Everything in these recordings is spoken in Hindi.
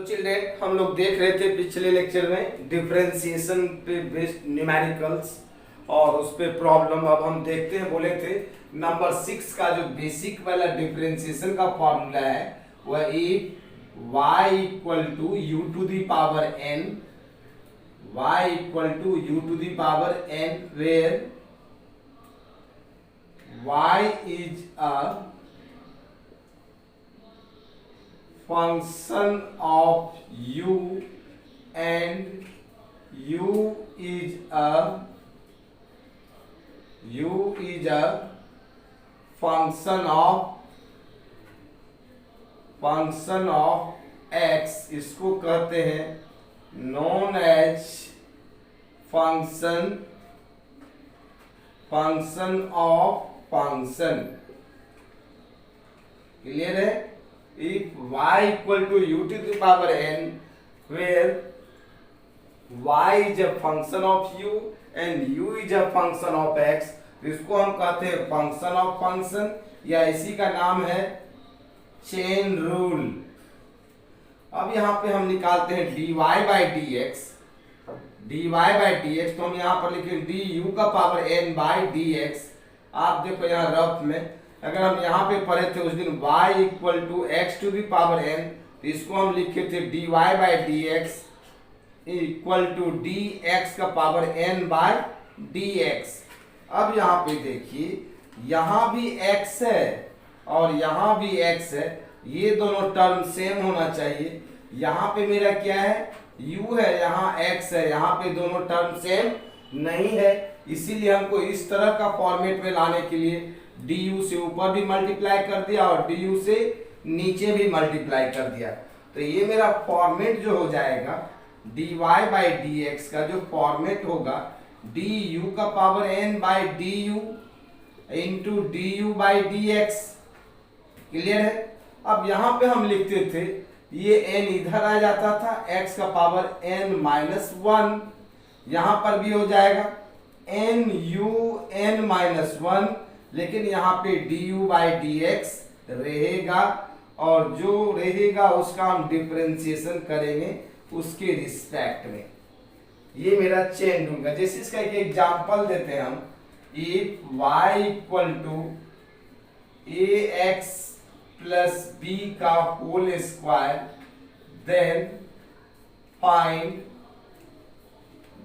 चिल्ड्रेन, हम लोग देख रहे थे पिछले लेक्चर में डिफरेंशिएशन पे बेस्ड न्यूमेरिकल्स और उस पे प्रॉब्लम। अब हम देखते हैं, बोले थे नंबर 6 का जो बेसिक वाला डिफरेंशिएशन का फॉर्मूला है वह if y equal to u to the power n, y equal to u to the power n where y is a function of u and u is a function of x, इसको कहते हैं known as function of function। Clear है? If y equal to u to the power n, where y is a function of u and u is a function of x, इसको हम कहते हैं फंक्शन ऑफ फंक्शन, या इसी का नाम है चेन रूल। अब यहाँ पे हम निकालते हैं dy by dx, तो हम यहाँ पर लिखें du का पावर n by dx। आप देखो यहाँ रफ में, अगर हम यहाँ पे पढ़े थे उस दिन y equal to x to the power n, तो इसको हम लिखे थे dy by dx equal to dx का पावर n by dx। अब यहाँ पे देखिए, यहाँ भी x है और यहाँ भी x है, ये दोनों टर्म सेम होना चाहिए। यहाँ पे मेरा क्या है, u है, यहाँ x है, यहाँ पे दोनों टर्म सेम नहीं है, इसीलिए हमको इस तरह का फॉर्मेट में लाने के लिए du से ऊपर भी मल्टीप्लाई कर दिया और du से नीचे भी मल्टीप्लाई कर दिया। तो ये मेरा फॉर्मेट जो हो जाएगा dy by dx का जो फॉर्मेट होगा du का power n by du into du by dx। Clear है? अब यहाँ पे हम लिखते थे ये n इधर आ जाता था, x का पावर n माइनस 1, यहाँ पर भी हो जाएगा nu n माइनस 1, लेकिन यहाँ पे du by dx रहेगा और जो रहेगा उसका हम डिफरेंशिएशन करेंगे उसके रिस्पेक्ट में। ये मेरा चेन रूल का, जैसे इसका एक एग्जांपल देते हैं हम, if y equal to ax plus b का whole square then find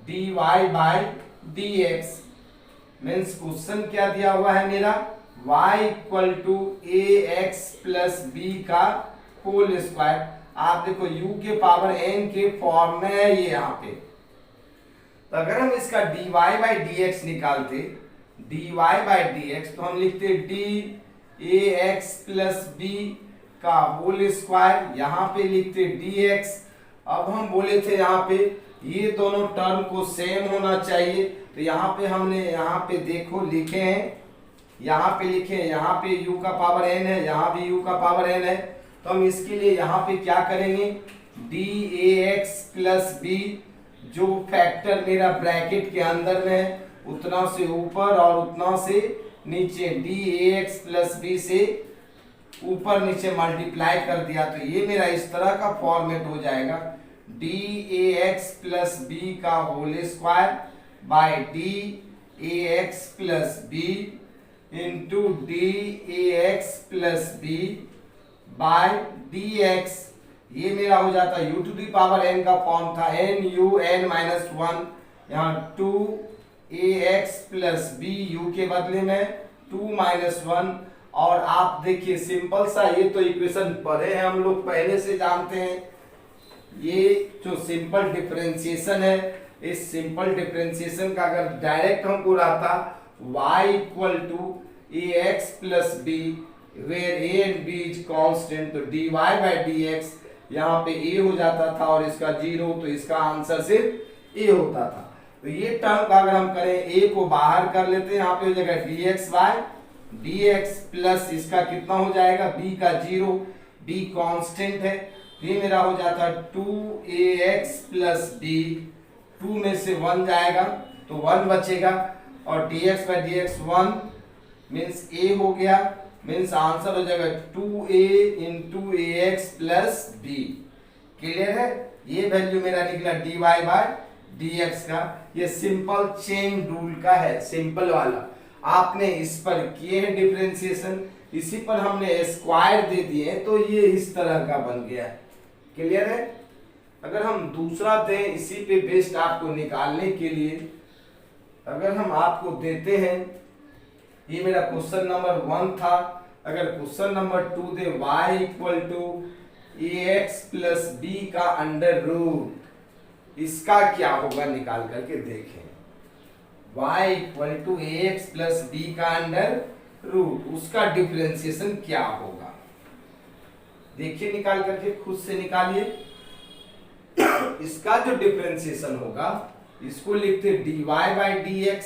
dy by dx। Means question क्या दिया हुआ है मेरा, y equal to ax plus b का होल स्क्वायर। आप देखो u के पावर n के फॉर्म में है ये यहाँ पे, तो अगर हम इसका dy by dx निकालते, dy by dx, तो हम लिखते d ax प्लस b का होल स्क्वायर, यहाँ पे लिखते dx। अब हम बोले थे यहाँ पे ये दोनों टर्म को सेम होना चाहिए, तो यहाँ पे हमने यहाँ पे देखो लिखे हैं, यहाँ पे लिखे हैं, यहाँ पे u का पावर n है, यहाँ भी u का पावर n है, तो हम इसके लिए यहाँ पे क्या करेंगे, dAx प्लस b, जो फैक्टर मेरा ब्रैकेट के अंदर में है उतना से ऊपर और उतना से नीचे, dAx प्लस b से ऊपर नीचे मल्टीप्लाई कर दिया, तो ये मेरा इस तरह का फॉर्मेट हो जाएगा dAx प्लस b का whole square by dAx plus b into dAx plus b by dx। ये मेरा हो जाता है u to the power n का फॉर्म था nu n माइनस 1, यहाँ 2ax प्लस b u के बदले में 2 माइनस 1। और आप देखिए सिंपल सा, ये तो इक्वेशन पढ़े हैं हम लोग, पहले से जानते हैं। ये जो सिंपल डिफरेंशिएशन है, इस सिंपल डिफरेंशिएशन का अगर डायरेक्ट हमको रहता y equal to ax plus b where a and b is constant, तो dy by dx यहाँ पे a हो जाता था और इसका 0, तो इसका आंसर सिर्फ a होता था। तो ये टर्म का अगर हम करें, a को बाहर कर लेते हैं, यहाँ पे हो जाएगा dx by dx प्लस इसका कितना हो जाएगा, b का 0, b कांस्टेंट है, ये मेरा हो जाता है 2ax प्लस b, 2 में से 1 जाएगा तो 1 बचेगा और dx by dx 1 means a हो गया, मीन्स आंसर हो जाएगा 2a into ax plus b। Clear है? ये वैल्यू मेरा निकला dy बाय dx का। ये सिंपल चेन रूल का है, सिंपल वाला। आपने इस पर किए हैं डिफरेंशिएशन, इसी पर हमने स्क्वायर दे दिए, तो ये इस तरह का बन गया। क्लियर है? अगर हम दूसरा दें इसी पे बेस्ड आपको निकालने के लिए, अगर हम आपको देते हैं, ये मेरा क्वेश्चन नंबर 1 था। अगर क्वेश्चन नंबर 2 दे y equal to ax plus b का अंडर रूट, इसका क्या होगा निकाल करके देखें। y equal to ax plus b का अंडर रूट, उसका डिफरेंशिएशन क्या होगा देखिए, निकाल करके खुद से निकालिए। इसका जो डिफरेंशिएशन होगा, इसको लिखते dy बाई dx।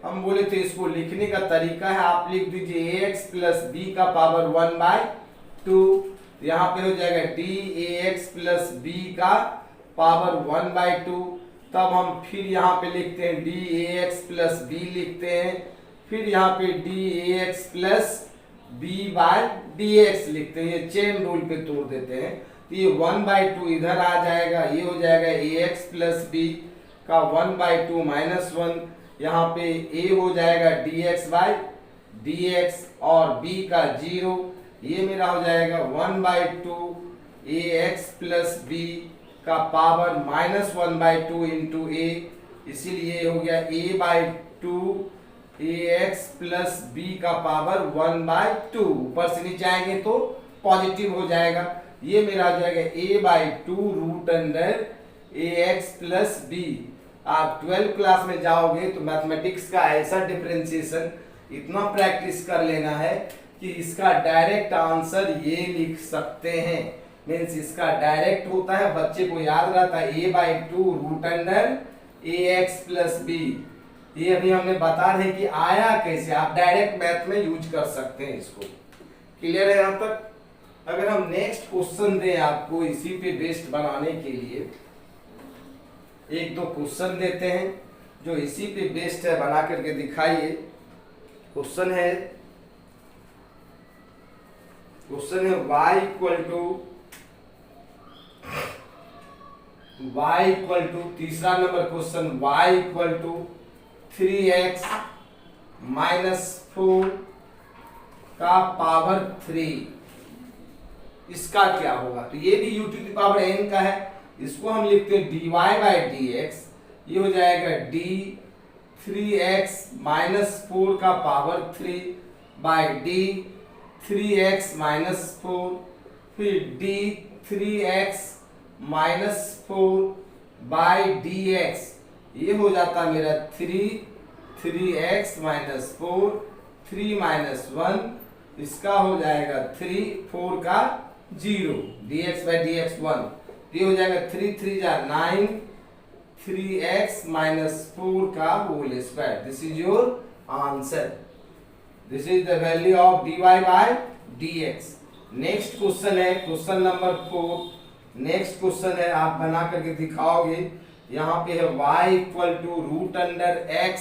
हम बोले थे इसको लिखने का तरीका है, आप लिख दीजिए ax प्लस b का पावर 1/2। यहाँ पे हो जाएगा dAx प्लस b का पावर 1/2। तब हम फिर यहाँ पे लिखते हैं dAx प्लस b लिखते हैं, फिर यहाँ पे dAx plus b by dx लिखते हैं। ये चेन रूल पे तोड़ देते हैं, तो ये 1/2 इधर आ जाएगा, ये हो जाएगा ax प्लस b का 1/2 माइनस 1। यहाँ पे a हो जाएगा dx बाय dx और b का 0, ये मेरा हो जाएगा 1/2 ax प्लस b का पावर माइनस 1/2 इंटू a, इसीलिए हो गया a/2 ax प्लस b का पावर 1/2। ऊपर से नीचे आएंगे तो पॉजिटिव हो जाएगा, ये मेरा हो जाएगा a/2 root under ax plus b। आप 12 क्लास में जाओगे तो मैथमेटिक्स का ऐसा डिफरेंशिएशन इतना प्रैक्टिस कर लेना है कि इसका डायरेक्ट आंसर ये लिख सकते हैं। मीन्स इसका डायरेक्ट होता है, बच्चे को याद रहता है a/2 root under ax plus b। ये अभी हमने बता रहे कि आया कैसे, आप डायरेक्ट मैथ में यूज कर सकते हैं इसको। क्लियर है यहाँ तक? अगर हम नेक्स्ट क्वेश्चन दें आपको इसी पे बेस्ड बनाने के लिए, एक दो क्वेश्चन देते हैं जो इसी पे बेस्ड है, बना करके दिखाइए। क्वेश्चन है y इक्वल टू तीसरा number question y equal to 3x minus 4 का पावर 3, इसका क्या होगा? तो ये भी u to the power n का है, इसको हम लिखते हैं dy बाई dx। ये हो जाएगा d 3x माइनस 4 का power 3 by d 3x minus 4, फिर d 3x minus 4 by dx, ये हो जाता है मेरा 3x माइनस 4 3 माइनस 1, इसका हो जाएगा 3 4 का 0 dx बाई dx 1, ये हो जाएगा 3 3 जा 9 3x माइनस 4 का whole square. This is your answer, this is the value of dy by dx। Next question है क्वेश्चन नंबर 4। नेक्स्ट क्वेश्चन है, आप बना करके दिखाओगे। यहाँ पे है y equal to root under x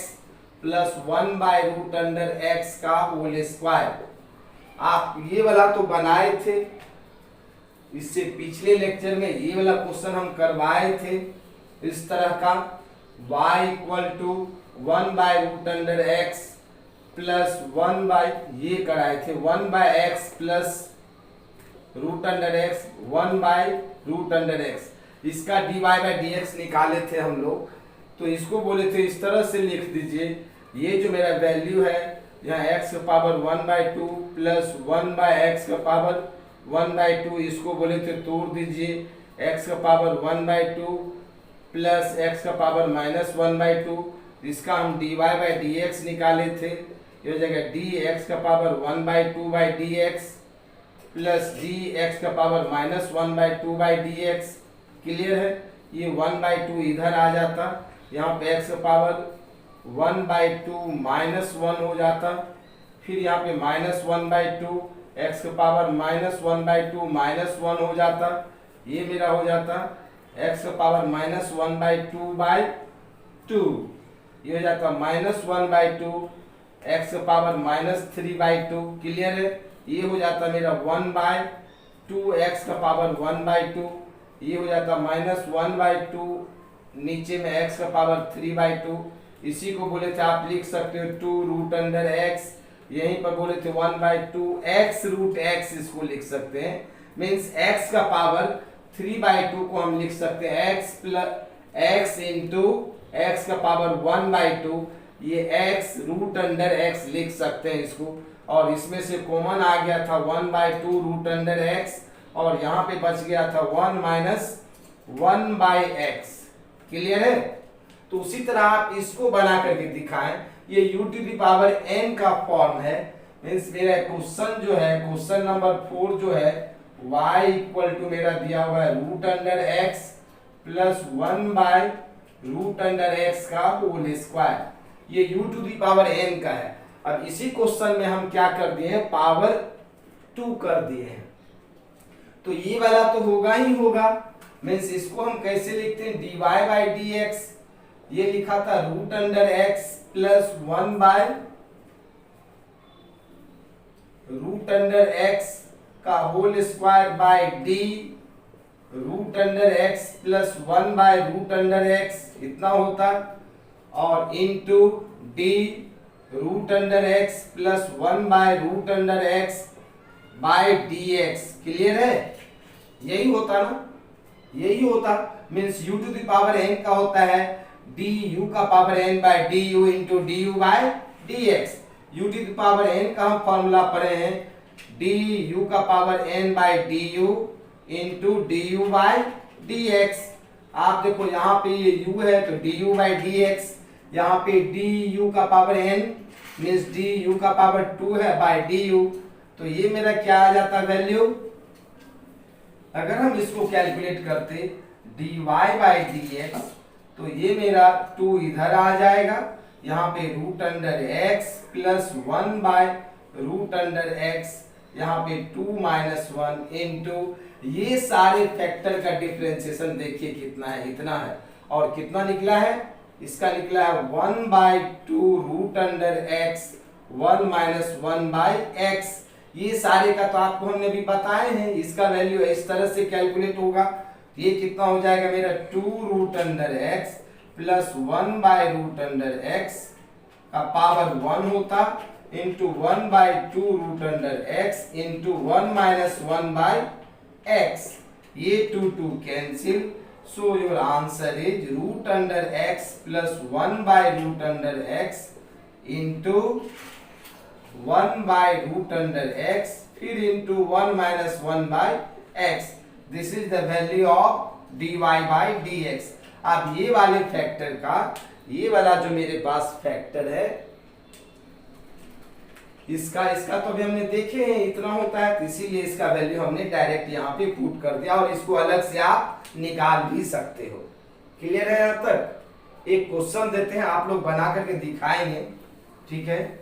plus 1 by root under x का होल स्क्वायर। आप ये वाला तो बनाए थे, इससे पिछले लेक्चर में ये वाला क्वेश्चन हम करवाए थे इस तरह का। y equal to 1 by root under x plus 1 by, ये कराए थे 1 by x plus root under x 1 by root under x। इसका dy बाय dx निकाले थे हम लोग, तो इसको बोले थे इस तरह से लिख दीजिए। ये जो मेरा वैल्यू है, यहाँ x का पावर 1/2 प्लस 1 बाय x का पावर 1/2, इसको बोले थे तोड़ दीजिए, x का पावर 1/2 प्लस x का पावर माइनस 1/2, इसका हम dy बाय dx निकाले थे। ये हो जाएगा dx का power 1/2 by dx plus dx का power minus 1/2 by dx। Clear है? ये 1/2 इधर आ जाता, यहाँ पे x का पावर 1/2 माइनस 1 हो जाता, फिर यहाँ पे माइनस 1/2 x का पावर माइनस 1/2 माइनस 1 हो जाता, ये मेरा हो जाता x का पावर माइनस 1/2/2, ये हो जाता माइनस 1/2 x का पावर माइनस 3/2। क्लियर है? ये हो जाता मेरा 1/2 x का पावर 1/2 ये हो जाता -1/2, नीचे में x का पावर 3/2, इसी को बोले थे आप लिख सकते हो 2√x, यहीं पर बोले थे 1/2 x√x, इसको लिख सकते हैं, मीन्स x का पावर 3/2 को हम लिख सकते हैं x इंटू x का पावर 1/2, ये x√x लिख सकते हैं इसको, और इसमें से कॉमन आ गया था 1/2√x, और यहाँ पे बच गया था 1-1/x। क्लियर है? तो उसी तरह आप इसको बना करके दिखाएं, ये u⁴n का फॉर्म है, मीन्स मेरा क्वेश्चन जो है, क्वेश्चन नंबर 4 जो है, y इक्वल टू मेरा दिया हुआ है √x प्लस 1/√x का होल स्क्वायर, ये u⁴n का है। अब इसी क्वेश्चन में हम क्या कर दिए हैं, पावर 2 कर दिए हैं, तो ये वाला तो होगा ही होगा, मीन्स इसको हम कैसे लिखते हैं, dy/dx, ये लिखा था √x प्लस 1/√x का whole square by d √x plus 1/√x, इतना होता, और into d √x plus 1/√x by dx। Clear है? यही होता ना, यही होता, मीन्स u⁴n का होता है du का power n by du into du by dx। u⁴n का हम फॉर्मूला पढ़े हैं du का power n by du into du by dx। आप देखो यहाँ पे ये u है तो du बाय dx, यहाँ पे du का पावर n मीन्स du का पावर 2 है बाय du, तो ये मेरा क्या आ जाता वैल्यू, अगर हम इसको कैलकुलेट करते dy/dx, तो ये मेरा 2 इधर आ जाएगा, यहाँ पे √x प्लस 1/√x, यहाँ पे 2 - 1 इंटू, ये सारे फैक्टर का डिफरेंशिएशन देखिए कितना है, इतना है, और कितना निकला है, इसका निकला है 1/2√x 1 - 1/x। ये सारे का तो आपको हमने भी बताए हैं, इसका वैल्यू इस तरह से कैलकुलेट होगा, ये कितना हो जाएगा मेरा 2√x प्लस 1/√x का पावर 1 होता, इंटू 1/2√x इंटू 1 - 1/x, ये 2 cancel, so your answer is √x plus 1/√x into 1/√x फिर into 1 - 1/x, this is the value of dy/dx। अब ये वाले फैक्टर का, ये वाला जो मेरे पास फैक्टर है, इसका तो अभी हमने देखे हैं इतना होता है, तो इसीलिए इसका वैल्यू हमने डायरेक्ट यहाँ पे पुट कर दिया, और इसको अलग से आप निकाल भी सकते हो। क्लियर है? यहाँ तक एक क्वेश्चन देते हैं, आप लोग बना करके दिखाएंगे, ठीक है?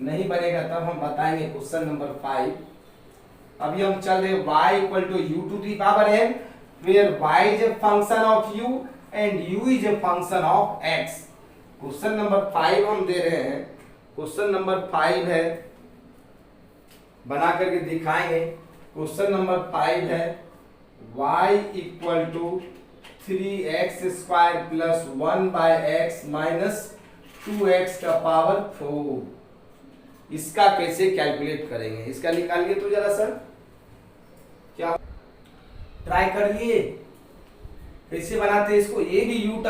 नहीं बनेगा तब हम बताएंगे क्वेश्चन नंबर 5। अभी हम चल रहे y equal to u⁴n, where y is a function of u and u is a function of x। Question number 5 हम दे रहे हैं, क्वेश्चन नंबर 5 है, बना करके दिखाएंगे। क्वेश्चन नंबर 5 है y equal to 3x² plus 1/x minus 2x का पावर 4, इसका कैसे कैलकुलेट करेंगे, इसका निकालिए तो जरा सर, क्या ट्राई कर लिए, कैसे बनाते हैं इसको, ये भी u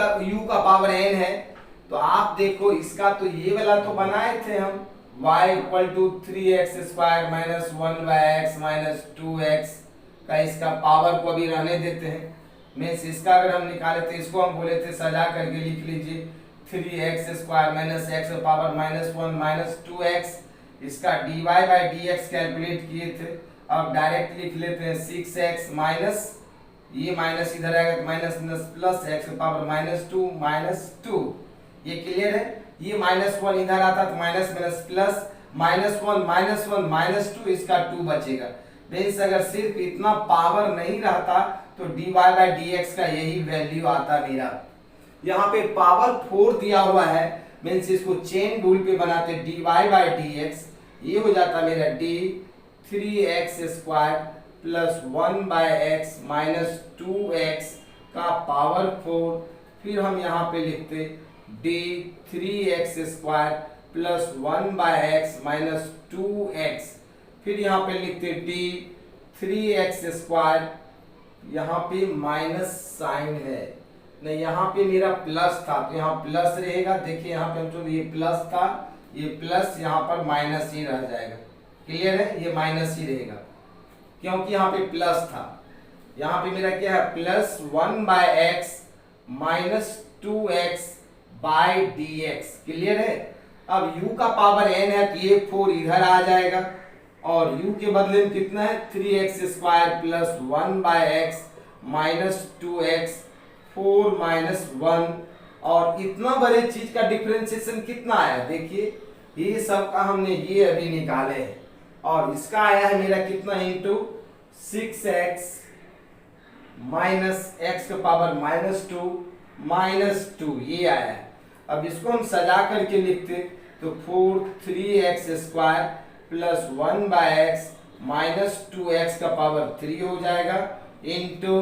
का पावर n है, तो आप देखो इसका तो ये वाला तो बनाए थे हम, y equal to 3x² minus 1/x minus 2x का, इसका पावर को अभी रहने देते हैं, मीन्स इसका अगर हम निकाले तो इसको हम बोले थे सजा करके लिख लीजिए 3x² minus x power minus 1 minus 2x, इसका dy/dx कैलकुलेट किए थे, अब डायरेक्ट लिख लेते हैं 6x माइनस, ये माइनस इधर आएगा तो minus plus x power minus 2 minus 2, ये क्लियर है? ये -1 इधर आता तो माइनस प्लस -1 माइनस 2, इसका 2 बचेगा, मीन्स अगर सिर्फ इतना पावर नहीं रहता तो dy/dx का यही वैल्यू आता मेरा। यहाँ पे पावर 4 दिया हुआ है, मीन्स इसको चेन रूल पे बनाते dy/dx, ये हो जाता मेरा d 3x² plus 1/x minus 2x का पावर 4। फिर हम यहाँ पे लिखते D 3x² plus 1/x minus 2x। फिर यहाँ पे लिखते डी 3x², यहाँ पे माइनस साइन है, नहीं यहाँ पे मेरा प्लस था तो यहाँ प्लस रहेगा। देखिए यहाँ पे जो ये प्लस था, ये प्लस यहाँ पर माइनस ही रह जाएगा। क्लियर है, ये माइनस ही रहेगा क्योंकि यहाँ पे प्लस था। यहाँ पे मेरा क्या है, plus 1/x minus 2x by dx। Clear है। अब u का पावर n है तो ये 4 इधर आ जाएगा और u के बदले में कितना है, 3x² plus 1/x minus 2x 4 minus 1। और इतना बड़े चीज का डिफरेंशिएशन कितना आया, देखिए ये सब का हमने ये अभी निकाले हैं और इसका आया है मेरा कितना, इंटू 6x माइनस x का पावर माइनस 2 माइनस 2, ये आया है। अब इसको हम सजा करके लिखते तो 3x² plus 1/x minus 2x का पावर 3 हो जाएगा into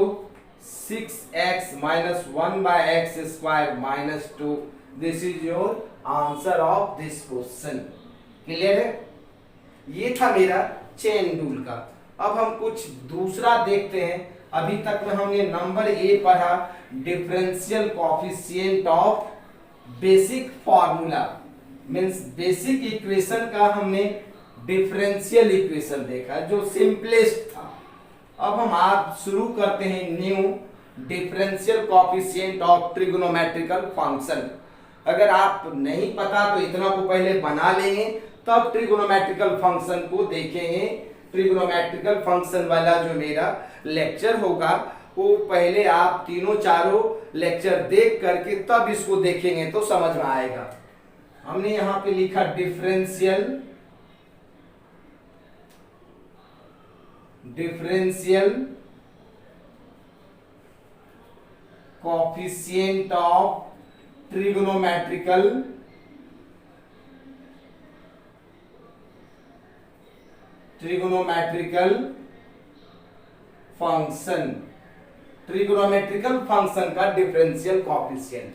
6x minus 1/x² minus 2। This is your answer of this question. Clear है, ये था मेरा चेन रूल का। अब हम कुछ दूसरा देखते हैं। अभी तक में हमने नंबर ए पढ़ा, differential coefficient of basic formula, means basic equation का हमने डिफरेंशियल इक्वेशन देखा जो सिंपलेस्ट था। अब हम आप शुरू करते हैं new differential coefficient of trigonometrical function. अगर आप नहीं पता तो इतना को पहले बना लेंगे, तब ट्रिगोनोमेट्रिकल फंक्शन को देखेंगे। ट्रिगोनोमेट्रिकल फंक्शन वाला जो मेरा लेक्चर होगा वो पहले आप तीनों चारों लेक्चर देख करके तब इसको देखेंगे तो समझ में आएगा। हमने यहां पे लिखा differential coefficient of trigonometrical function, trigonometrical function का डिफरेंशियल कोएफिशिएंट।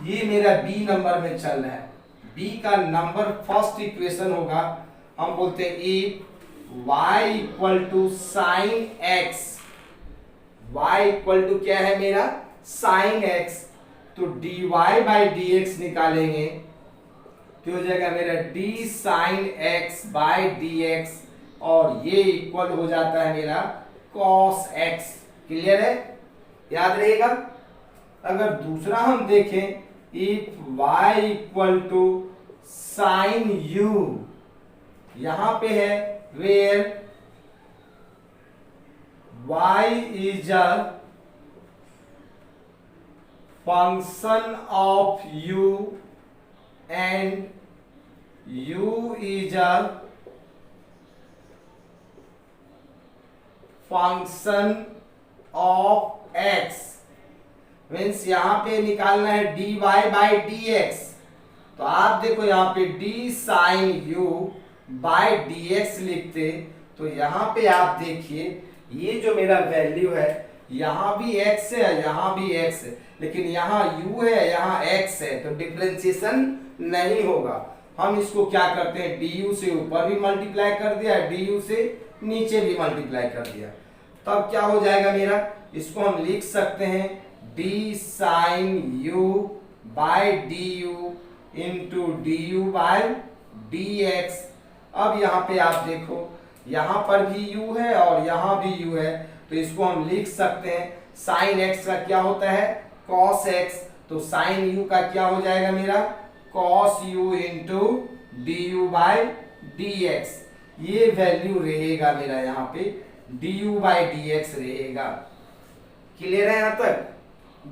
ये मेरा बी नंबर में चल रहा है। बी का नंबर फर्स्ट इक्वेशन होगा, हम बोलते हैं if y equal to sine x, y equal to क्या है मेरा, साइन x, तो dy बाई dx निकालेंगे तो हो जाएगा मेरा d sine x by dx और ये इक्वल हो जाता है मेरा cos x। क्लियर है, याद रहेगा। अगर दूसरा हम देखें, if y equal to sine u, यहां पे है where y is a function of u and u is a function of x, means यहां पे निकालना है dy बाई dx। तो आप देखो यहाँ पे d sine u by dx लिखते तो यहाँ पे आप देखिए ये जो मेरा वैल्यू है, यहाँ भी x है, यहाँ भी x है, लेकिन यहाँ u है, यहाँ x है, तो डिफरेंशिएशन नहीं होगा। हम इसको क्या करते हैं, du से ऊपर भी मल्टीप्लाई कर दिया, du से नीचे भी मल्टीप्लाई कर दिया, तब क्या हो जाएगा मेरा, इसको हम लिख सकते हैं d sine u by du into du by dx। अब यहाँ पे आप देखो यहाँ पर भी u है और यहाँ भी u है, तो इसको हम लिख सकते हैं साइन x का क्या होता है, cos x, तो साइन u का क्या हो जाएगा मेरा, cos u into du by dx। ये वैल्यू रहेगा मेरा यहाँ पे du बाई dx रहेगा। क्लियर है यहाँ तक।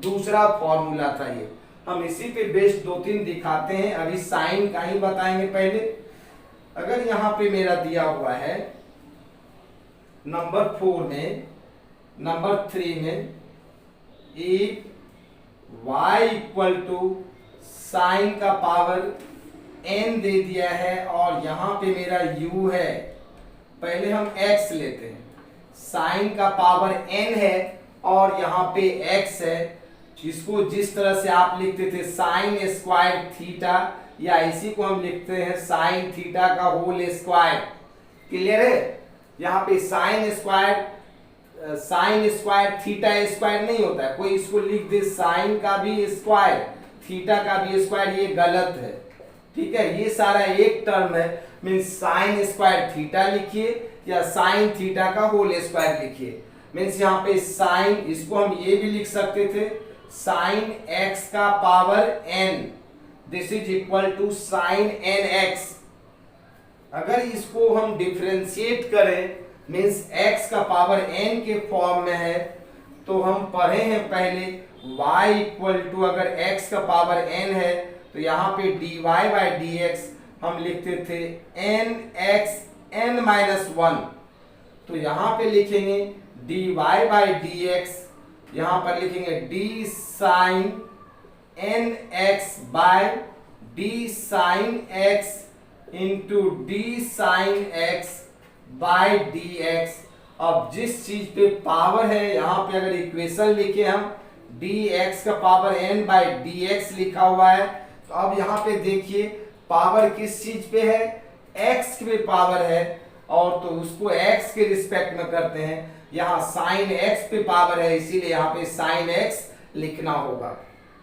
दूसरा फॉर्मूला था ये, हम इसी पे बेस्ड 2-3 दिखाते हैं। अभी साइन का ही बताएंगे पहले। अगर यहाँ पे मेरा दिया हुआ है नंबर 4 में, नंबर 3 में, if y equal to sine का पावर n दे दिया है और यहाँ पे मेरा u है, पहले हम x लेते हैं, साइन का पावर n है और यहाँ पे x है, इसको जिस तरह से आप लिखते थे साइन स्क्वायर थीटा, या इसी को हम लिखते हैं साइन थीटा का होल स्क्वायर। क्लियर है? यहाँ पे साइन स्क्वायर थीटा स्क्वायर नहीं होता है, कोई इसको लिख दे साइन का भी स्क्वायर थीटा का भी स्क्वायर, ये गलत है। ठीक है, ये सारा एक टर्म है, मीन्स साइन स्क्वायर थीटा लिखिए या साइन थीटा का होल स्क्वायर लिखिए। मीन्स यहाँ पे साइन, इसको हम ये भी लिख सकते थे साइन x का power n, this is equal to sine nx। अगर इसको हम डिफरेंशिएट करें मीन्स x का पावर n के फॉर्म में है, तो हम पढ़े हैं पहले y इक्वल टू, अगर x का पावर n है तो यहाँ पे dy बाई dx हम लिखते थे nx n-1, तो यहाँ पे लिखेंगे dy बाई dx, यहाँ पर लिखेंगे d sine nx by d sine x into d sine x by dx। अब जिस चीज पे पावर है, यहाँ पे अगर इक्वेशन लिखे हम dx का पावर n बाय dx लिखा हुआ है, तो अब यहाँ पे देखिए पावर किस चीज पे है, x पे पावर है, और तो उसको x के रिस्पेक्ट में करते हैं। यहाँ साइन x पे पावर है, इसीलिए यहाँ पे साइन x लिखना होगा।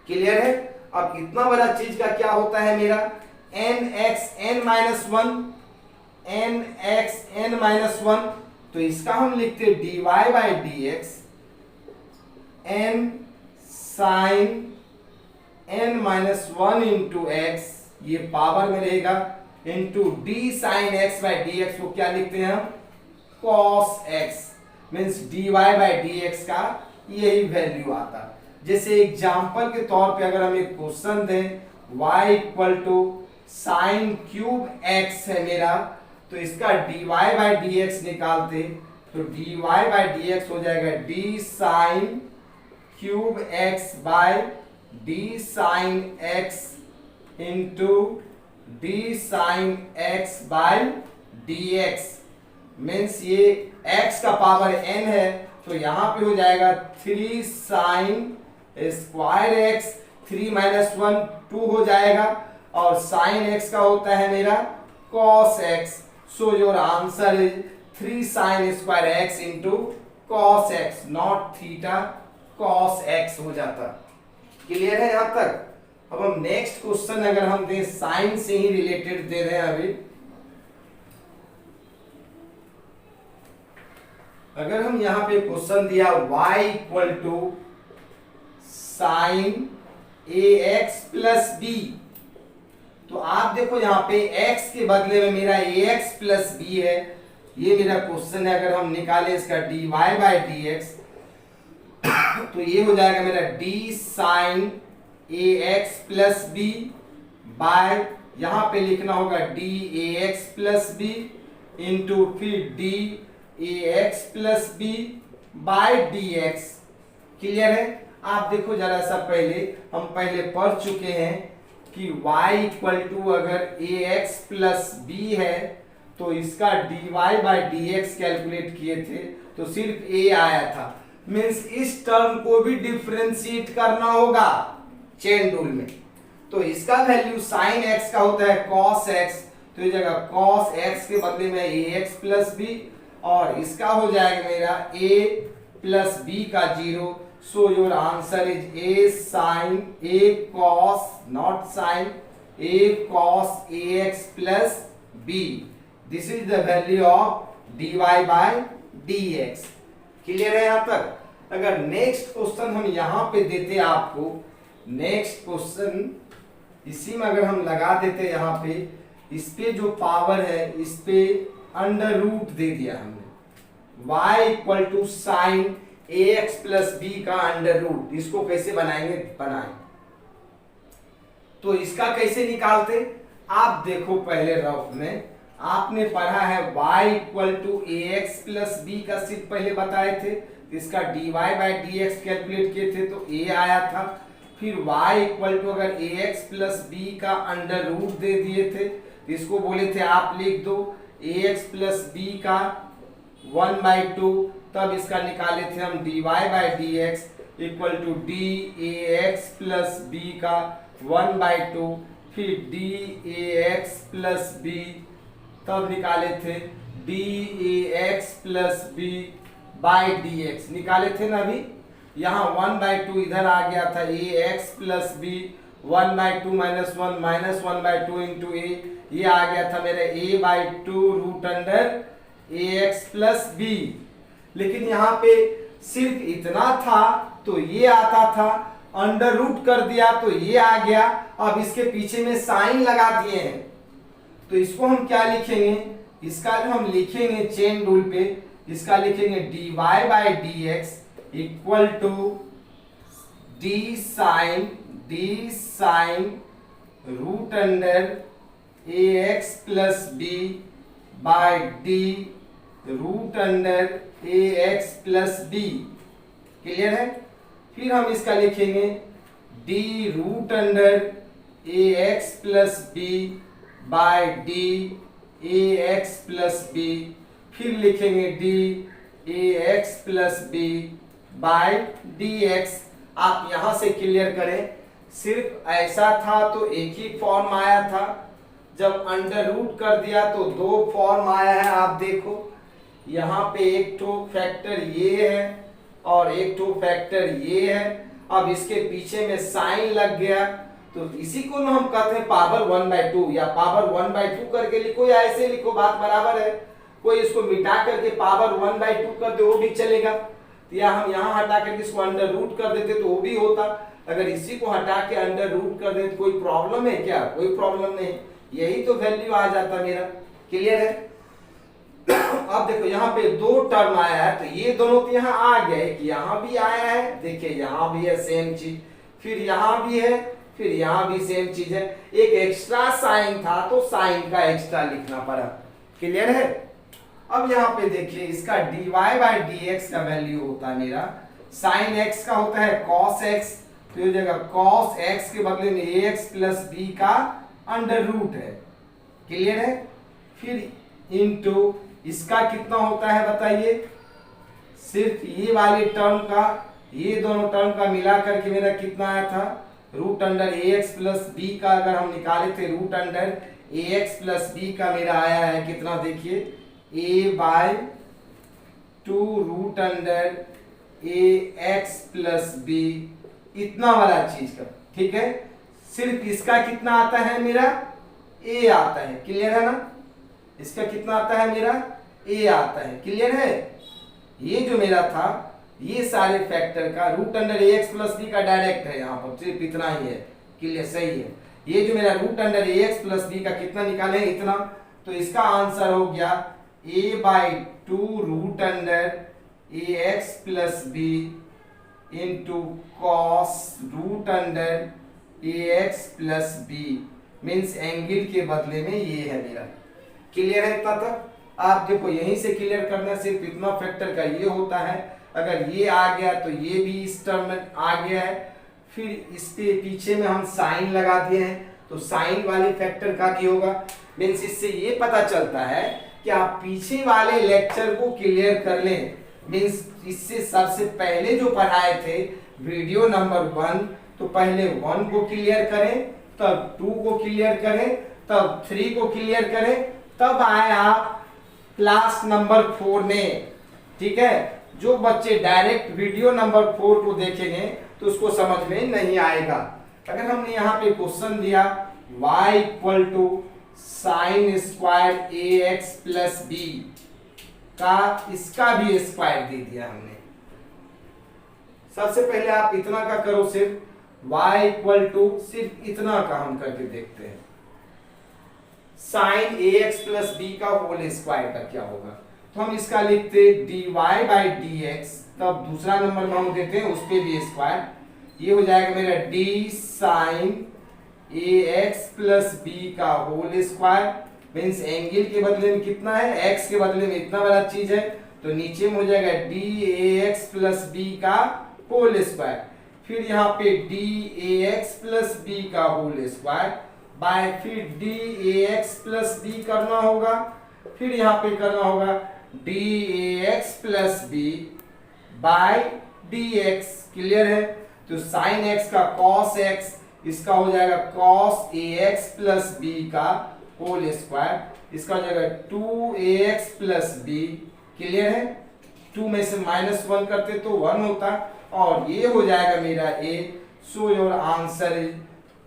क्लियर है? अब इतना बड़ा चीज का क्या होता है मेरा nx n-1, nx n-1, तो इसका हम लिखते dy by dx n sine n-1 into x, ये पावर में रहेगा, into d sine x by dx को क्या लिखते हैं हम cos x, means dy by dx का यही वैल्यू आता। जैसे एग्जांपल के तौर पे अगर हम एक क्वेश्चन दें y equal to sine cube x है मेरा, तो इसका dy बाई dx निकालते, तो dy बाई dx हो जाएगा d sine cube x by d sine x into d sine x by dx, means ये x का पावर n है, तो यहाँ पे हो जाएगा 3 साइन स्क्वायर x, 3 माइनस 1 2 हो जाएगा, और साइन x का होता है मेरा cos x, so your answer is 3 sign square x into cos x, not theta cos x हो जाता। क्लियर है यहाँ तक? अब हम नेक्स्ट क्वेश्चन अगर हम दें, साइन से ही रिलेटेड दे रहे हैं अभी। अगर हम यहाँ पे क्वेश्चन दिया y equal to sine ax plus b, तो आप देखो यहाँ पे x के बदले में मेरा ax प्लस b है, ये मेरा क्वेश्चन है। अगर हम निकालें इसका dy बाई dx, तो ये हो जाएगा मेरा d sine ax plus b by, यहाँ पे लिखना होगा d ax plus b into फिर d ax plus b by dx। Clear है? आप देखो जरा सा, हम पहले पढ़ चुके हैं कि y इक्वल टू अगर ax प्लस b है, तो इसका dy बाई dx कैलकुलेट किए थे तो सिर्फ a आया था, मीन्स इस टर्म को भी डिफरेंशिएट करना होगा चेन रूल में। तो इसका वैल्यू साइन x का होता है cos x, तो ये जगह cos x के बदले में ax प्लस b, और इसका हो जाएगा मेरा a प्लस b का 0, so your answer is a sine a cos, not sine, a cos ax plus b, this is the value of dy by dx। Clear है यहाँ तक? अगर नेक्स्ट क्वेश्चन हम यहाँ पे देते आपको, नेक्स्ट क्वेश्चन इसी में अगर हम लगा देते यहाँ पे, इस पे जो पावर है इस पे अंडर रूट दे दिया हमने, y equal to sine ax plus b का अंडर रूट, इसको कैसे बनाएंगे बनाएं। तो इसका कैसे निकालते, आप देखो पहले रफ में आपने पढ़ा है y equal to ax plus b का सिर्फ पहले बताए थे, इसका dy बाई dx कैलकुलेट किए थे तो a आया था, फिर y इक्वल टू अगर ax प्लस b का अंडर रूट दे दिए थे, इसको बोले थे आप लिख दो ax प्लस बी का 1/2, तब इसका निकाले थे हम dy by d x equal to d a x plus b का 1/2, फिर d a x plus b, तब निकाले थे d a x plus b by d x, निकाले थे ना अभी। यहाँ 1/2 इधर आ गया था a x plus b, 1/2 minus 1 minus 1/2 into a, ये आ गया था मेरे a/2 root under a x plus b. लेकिन यहाँ पे सिर्फ इतना था तो ये आता था, अंडर रूट कर दिया तो ये आ गया। अब इसके पीछे में साइन लगा दिए हैं तो इसको हम क्या लिखेंगे, इसका जो हम लिखेंगे चेन रूल पे, इसका लिखेंगे dy by d x equal to d sine root under a x plus b by d root under a x plus b. Clear है। फिर हम इसका लिखेंगे d root under a x plus b by d a x plus b, फिर लिखेंगे d a x plus b by d x. आप यहां से क्लियर करें, सिर्फ ऐसा था तो एक ही फॉर्म आया था, जब अंडर रूट कर दिया तो दो फॉर्म आया है। आप देखो यहाँ पे एक तो फैक्टर ये है और एक तो फैक्टर ये है। अब इसके पीछे में साइन लग गया तो इसी को ना हम कहते हैं पावर 1/2 या पावर 1/2 करके लिखो या ऐसे लिखो, बात बराबर है। कोई इसको मिटा करके पावर 1/2 कर दे वो भी चलेगा, या हम यहाँ हटा करके इसको अंडर रूट कर देते तो वो भी होता। अगर इसी को हटा के अंडर रूट कर दे तो कोई प्रॉब्लम है क्या? कोई प्रॉब्लम नहीं, यही तो वैल्यू आ जाता मेरा। क्लियर है। अब देखो यहाँ पे दो टर्म आया है तो ये दोनों तो यहाँ आ गए, कि यहाँ भी आया है, देखिए यहाँ भी है सेम चीज, फिर यहाँ भी है, फिर यहाँ भी सेम चीज है। एक एक्स्ट्रा साइन था तो साइन का एक्स्ट्रा लिखना पड़ा। क्लियर है। अब यहाँ पे देखिए इसका dy बाई डी एक्स का वैल्यू होता है मेरा, साइन x का होता है cos x, तो ये जगह cos x के बदले में ax प्लस b का अंडर रूट है। क्लियर है। फिर इनटू इसका कितना होता है बताइए, सिर्फ ये वाले टर्म का, ये दोनों टर्म का मिला करके मेरा कितना आया था, root under a x plus b का अगर हम निकाले थे root under a x plus b का मेरा आया है कितना, देखिए a/2 root under a x plus B, इतना वाला चीज का। ठीक है। सिर्फ इसका कितना आता है मेरा, a आता है। क्लियर है ना। इसका कितना आता है मेरा, a आता है। क्लियर है। ये जो मेरा था ये सारे फैक्टर का root under a x plus b का डायरेक्ट है, यहाँ पर सिर्फ इतना ही है। क्लियर, सही है। ये जो मेरा root under a x plus b का कितना निकाले, इतना, तो इसका आंसर हो गया a/2 root under a x plus b into cos root under a x plus b, means angle के बदले में ये है मेरा। क्लियर है इतना तक। आप देखो यहीं से क्लियर करना, सिर्फ इतना फैक्टर का ये होता है, अगर ये आ गया तो ये भी इस टर्म में आ गया है। फिर इसके पीछे में हम साइन लगा दिए हैं तो साइन वाले फैक्टर का भी होगा। मीन्स इससे ये पता चलता है कि आप पीछे वाले लेक्चर को क्लियर कर लें। मीन्स इससे सबसे पहले जो पढ़ाए थे वीडियो नंबर 1, तो पहले 1 को क्लियर करें, तब 2 को क्लियर करें, तब 3 को क्लियर करें, तब आए आप क्लास नंबर 4 में। ठीक है। जो बच्चे डायरेक्ट वीडियो नंबर 4 को देखेंगे तो उसको समझ में नहीं आएगा। अगर हमने यहाँ पे क्वेश्चन दिया y equal to sine square a x plus b का, इसका भी स्क्वायर दे दिया हमने। सबसे पहले आप इतना का करो, सिर्फ y इक्वल टू सिर्फ इतना का हम करके देखते हैं, sign a x plus b का होल स्क्वायर का क्या होगा। तो हम इसका लिखते dy बाई डी एक्स, तब दूसरा नंबर में हम देते हैं उस पे भी स्क्वायर, ये हो जाएगा मेरा d sign a x plus b का होल स्क्वायर, मीन्स एंगल के बदले में कितना है, x के बदले में इतना वाला चीज है, तो नीचे में हो जाएगा d a x plus b का होल स्क्वायर। फिर यहाँ पे d a x plus b का होल स्क्वायर बाय फिर d a x plus b करना होगा। फिर यहाँ पे करना होगा dAx plus b by dx। Clear है? तो साइन x का cos x, इसका हो जाएगा cos ax प्लस बी का होल स्क्वायर, इसका हो जाएगा 2ax प्लस बी। क्लियर है? 2 में से -1 करते तो 1 होता, और ये हो जाएगा मेरा a। So your answer is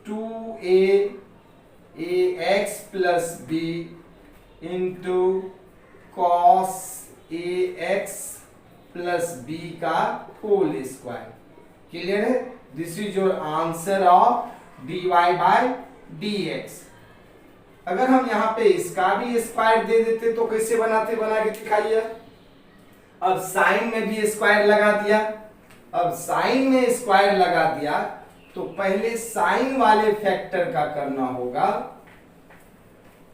2ax plus b into cos ax plus b का होल स्क्वायर। क्लियर है? This is your answer of dy by dx। अगर हम यहाँ पे इसका भी स्क्वायर दे देते तो कैसे बनाते, बना के दिखाइए। अब साइन में भी स्क्वायर लगा दिया, अब साइन में स्क्वायर लगा दिया तो पहले साइन वाले फैक्टर का करना होगा।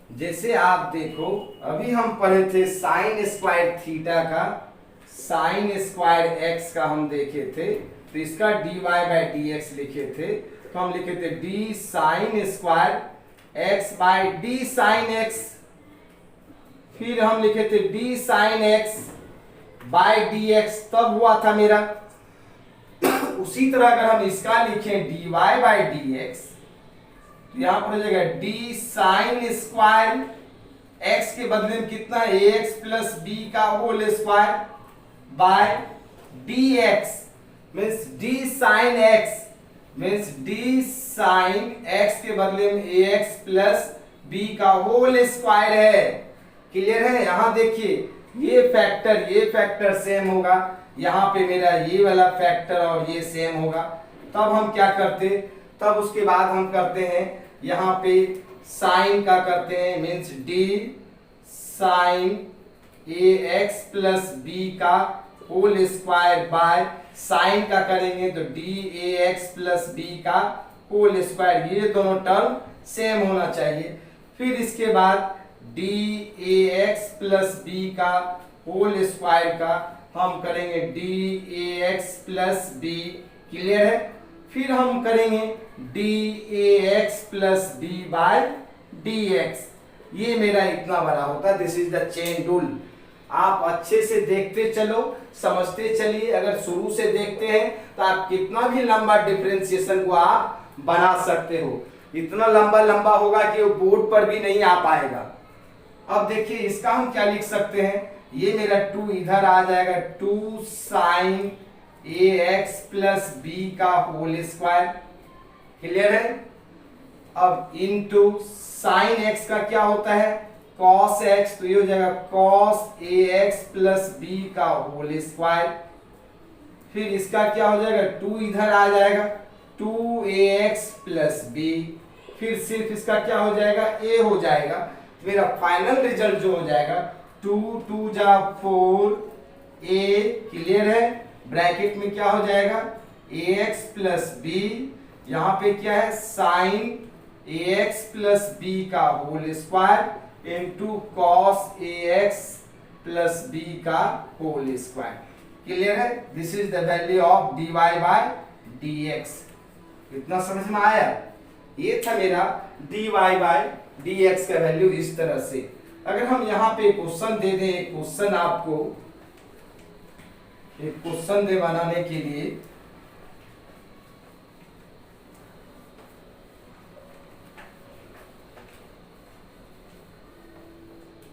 जैसे आप देखो, अभी हम पढ़े थे साइन स्क्वायर थीटा का, साइन स्क्वायर एक्स का हम देखे थे, तो इसका dy बाय dx लिखे थे। तो हम लिखे थे d sine square x by d sine x, फिर हम लिखे थे d sine x by dx, तब हुआ था मेरा। उसी तरह अगर हम इसका लिखें dy बाय dx, तो यहां पर हो जाएगा d साइन स्क्वायर x के बदले में कितना है ax प्लस b का whole square by dx, means d sine x, means d sine x के बदले में ax प्लस b का होल स्क्वायर है। क्लियर है? यहां देखिए ये फैक्टर सेम होगा, यहाँ पे मेरा ये वाला फैक्टर और ये सेम होगा। तब हम क्या करते, तब उसके बाद हम करते हैं यहाँ पे साइन का करते हैं, means d sine ax plus b का होल स्क्वायर बाय साइन का करेंगे तो dAx प्लस b का होल स्क्वायर, ये दोनों टर्म सेम होना चाहिए। फिर इसके बाद dAx प्लस b का होल स्क्वायर का हम करेंगे dAx प्लस b। क्लियर है? फिर हम करेंगे dAx plus b by dx। ये मेरा इतना बड़ा होता है। This is the chain rule. आप अच्छे से देखते चलो, समझते चलिए। अगर शुरू से देखते हैं तो आप कितना भी लंबा डिफरेंशिएशन को आप बना सकते हो। इतना लंबा लंबा होगा कि वो बोर्ड पर भी नहीं आ पाएगा। अब देखिए इसका हम क्या लिख सकते हैं, ये मेरा 2 इधर आ जाएगा, 2 साइन ax प्लस b का होल स्क्वायर। क्लियर है? अब इनटू साइन x का क्या होता है cos x, तो ये हो जाएगा cos ax प्लस b का होल स्क्वायर। फिर इसका क्या हो जाएगा, 2 इधर आ जाएगा, 2ax प्लस b। फिर सिर्फ इसका क्या हो जाएगा, a हो जाएगा। मेरा फाइनल रिजल्ट जो हो जाएगा 2 2 जा 4 a। क्लियर है? ब्रैकेट में क्या हो जाएगा ax प्लस b, यहाँ पे क्या है साइन ax प्लस b का whole square into cos ax plus b का होल स्क्वायर। क्लियर है? This is the value of dy by dx। इतना समझ में आया? ये था मेरा dy बाय dx का वैल्यू इस तरह से। अगर हम यहाँ पे क्वेश्चन दे दें, एक क्वेश्चन आपको, एक क्वेश्चन दे बनाने के लिए,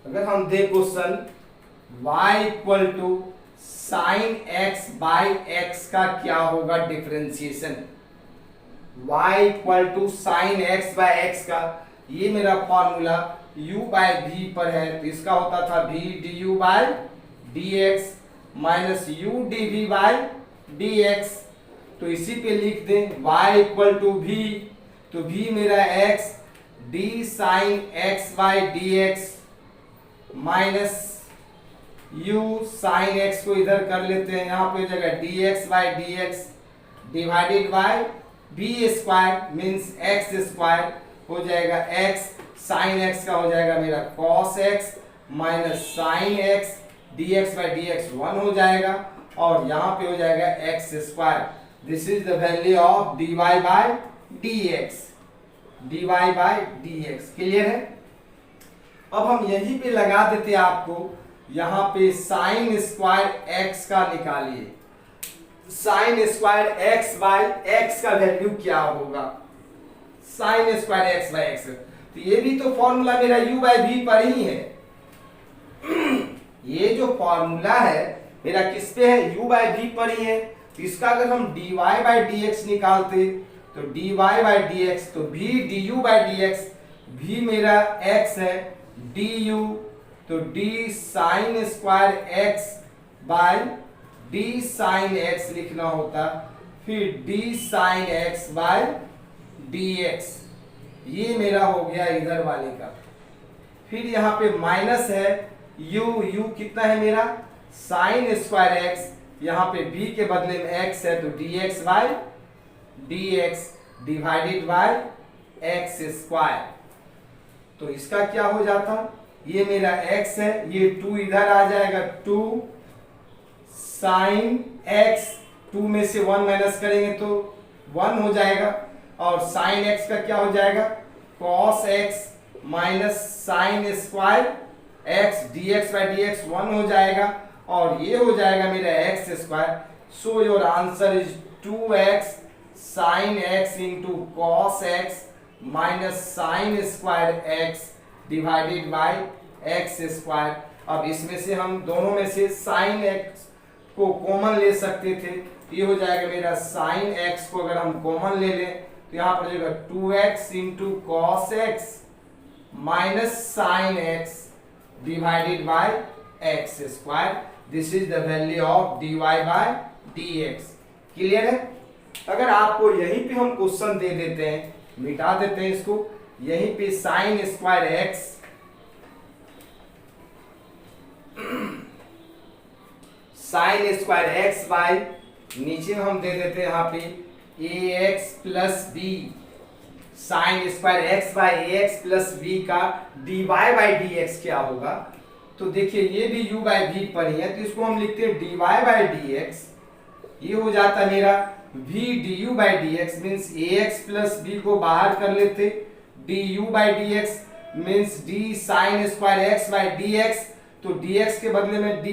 अगर हम the question y equal to sine x by x का क्या होगा differentiation, y equal to sine x by x का, ये मेरा फॉर्मूला u बाय v पर है, तो इसका होता था v du by dx minus u dv by dx। तो इसी पे लिख दें y इक्वल टू v, तो v मेरा x d sine x by dx minus u sine x को इधर कर लेते हैं, यहाँ पे हो जाएगा dx by dx divided by v square means x square, हो जाएगा x साइन x का हो जाएगा मेरा cos x minus sine x dx by dx 1 हो जाएगा, और यहाँ पे हो जाएगा x square. This is the value of dy by dx, dy by dx। Clear है? अब हम यहीं पे लगा देते हैं आपको, यहाँ पे साइन स्क्वायर एक्स का निकालिए। Sine square x by x का वैल्यू क्या होगा? Sine square x by x, तो ये भी तो फॉर्मूला मेरा u बाय v पर ही है। ये जो फॉर्मूला है मेरा किस पे है? u बाय v पर ही है। तो इसका अगर हम dy बाय dx निकालते तो dy बाय dx, तो v du by dx, v मेरा x है, du तो d sine square x by d sine x लिखना होता, फिर d sine x by dx, ये मेरा हो गया इधर वाले का। फिर यहाँ पे माइनस है u कितना है मेरा? साइन स्क्वायर x, यहाँ पे b के बदले में x है तो dx by dx divided by x square. तो इसका क्या हो जाता? ये मेरा x है, ये 2 इधर आ जाएगा, 2 साइन x, 2 में से 1 माइनस करेंगे तो 1 हो जाएगा, और साइन x का क्या हो जाएगा? cos x minus sine square x dx by dx 1 हो जाएगा, और ये हो जाएगा मेरा x square. So your answer is 2x sine x into cos x minus sine square x divided by x square. अब इसमें से हम दोनों में से साइन x को कॉमन ले सकते थे, ये हो जाएगा मेरा साइन x को अगर हम कॉमन ले लें तो यहाँ पर जाएगा 2x into cos x minus sine x divided by x square. This is the value of dy by dx। Clear है? अगर आपको यहीं पे हम क्वेश्चन दे देते हैं, मिटा देते हैं इसको, यहीं पे sine square x sine square x by, नीचे हम दे देते हैं यहाँ पे ax plus b, sine square x by ax plus b का dy बाय dx क्या होगा? तो देखिए ये भी u बाय v पर ही है, तो इसको हम लिखते हैं dy बाय dx, ये हो जाता है मेरा v du by dx, means ax plus b को बाहर कर लेते, du by dx means d sine square x by dx, तो dx के बदले में d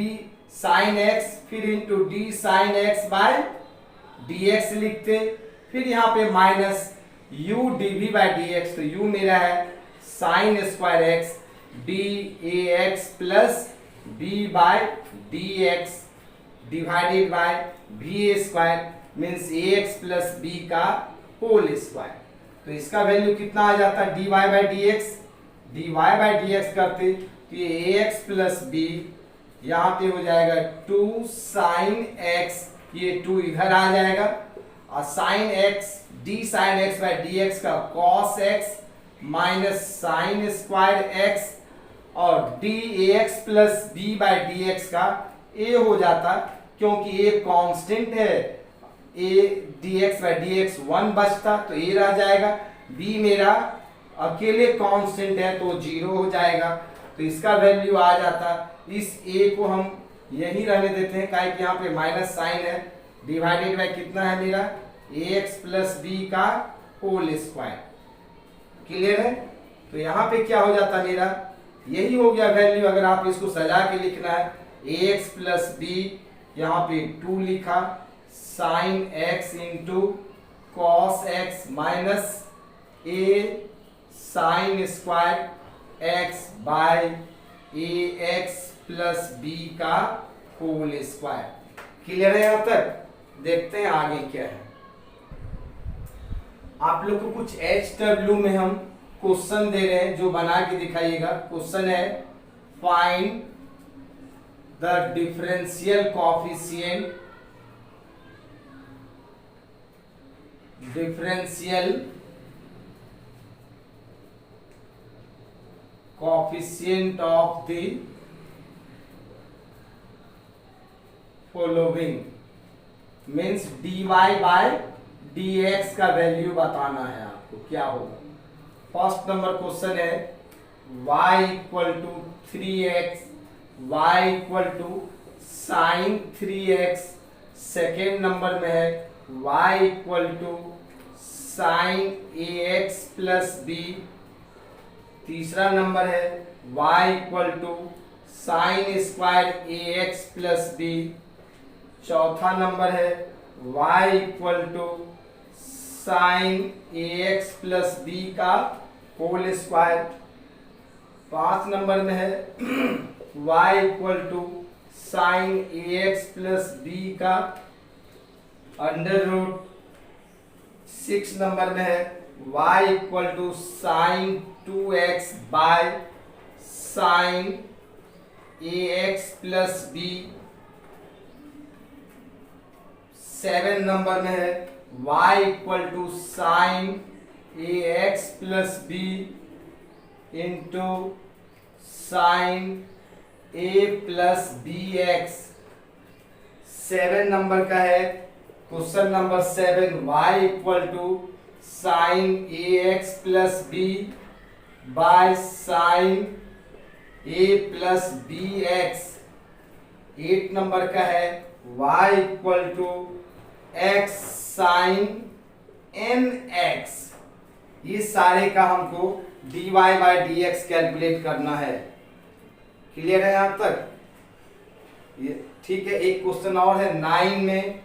साइन x, फिर into d sine x by dx लिखते, फिर यहाँ पे minus u dv by dx, तो u मेरा है sine square x dAx plus b by dx divided by v square means ax plus b का होल स्क्वायर। तो इसका वैल्यू कितना आ जाता है? dy by dx, dy by dx करते तो ये ax प्लस b, यहाँ पे हो जाएगा 2 साइन x, ये 2 इधर आ जाएगा, और sine x d sine x by dx का cos x minus sine square x, और dAx plus b by dx का a हो जाता, क्योंकि a कांस्टेंट है, a dx बाय dx 1 बचता तो a रह जाएगा, b मेरा अकेले कांस्टेंट है तो 0 हो जाएगा, तो इसका वैल्यू आ जाता। इस a को हम यही रहने देते हैं, काहे कि यहाँ पे माइनस साइन है, डिवाइडेड बाय कितना है मेरा ax प्लस b का होल स्क्वायर। क्लियर है? तो यहाँ पे क्या हो जाता मेरा, यही हो गया वैल्यू। अगर आप इसको सजा के लिखना है, ax प्लस b, यहाँ पे 2 लिखा, sine x into cos x minus a sine square x by ax plus b का होल स्क्वायर। क्लियर है यहाँ तक? देखते हैं आगे क्या है। आप लोग को कुछ HW में हम क्वेश्चन दे रहे हैं जो बना के दिखाइएगा। क्वेश्चन है find the differential coefficient, differential coefficient of the following, means dy by dx का वैल्यू बताना है आपको क्या होगा। फर्स्ट नंबर क्वेश्चन है y equal to 3x, y equal to sine 3x। Second number में है y equal to sine ax plus b। तीसरा नंबर है y equal to sine square a x plus b. चौथा नंबर है y equal to sine a x plus b का होल स्क्वायर। 5 नंबर में है y equal to sine a x plus b का अंडर रूट। 6 नंबर में है y equal to sine 2x by sine a x plus b. 7 number में है y equal to sine a x plus b into sine a plus b x. 7 number का है question number 7 y equal to sine a x plus b bye sine a plus b x. 8 number का है y equal to x sine n x. ये सारे का हमको dy by d x calculate करना है। क्लियर है यहाँ तक? ये ठीक है। एक क्वेश्चन और है 9 में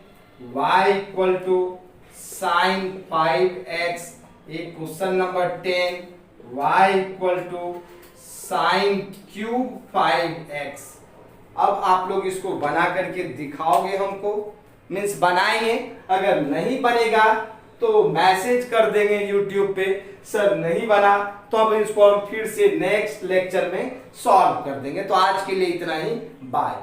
y equal to sine 5x। एक question number 10 y equal to sine cube 5x। अब आप लोग इसको बना करके दिखाओगे हमको, मीन्स बनाएंगे। अगर नहीं बनेगा तो मैसेज कर देंगे YouTube पे, सर नहीं बना, तो अब इसको हम फिर से नेक्स्ट लेक्चर में सॉल्व कर देंगे। तो आज के लिए इतना ही, बाय।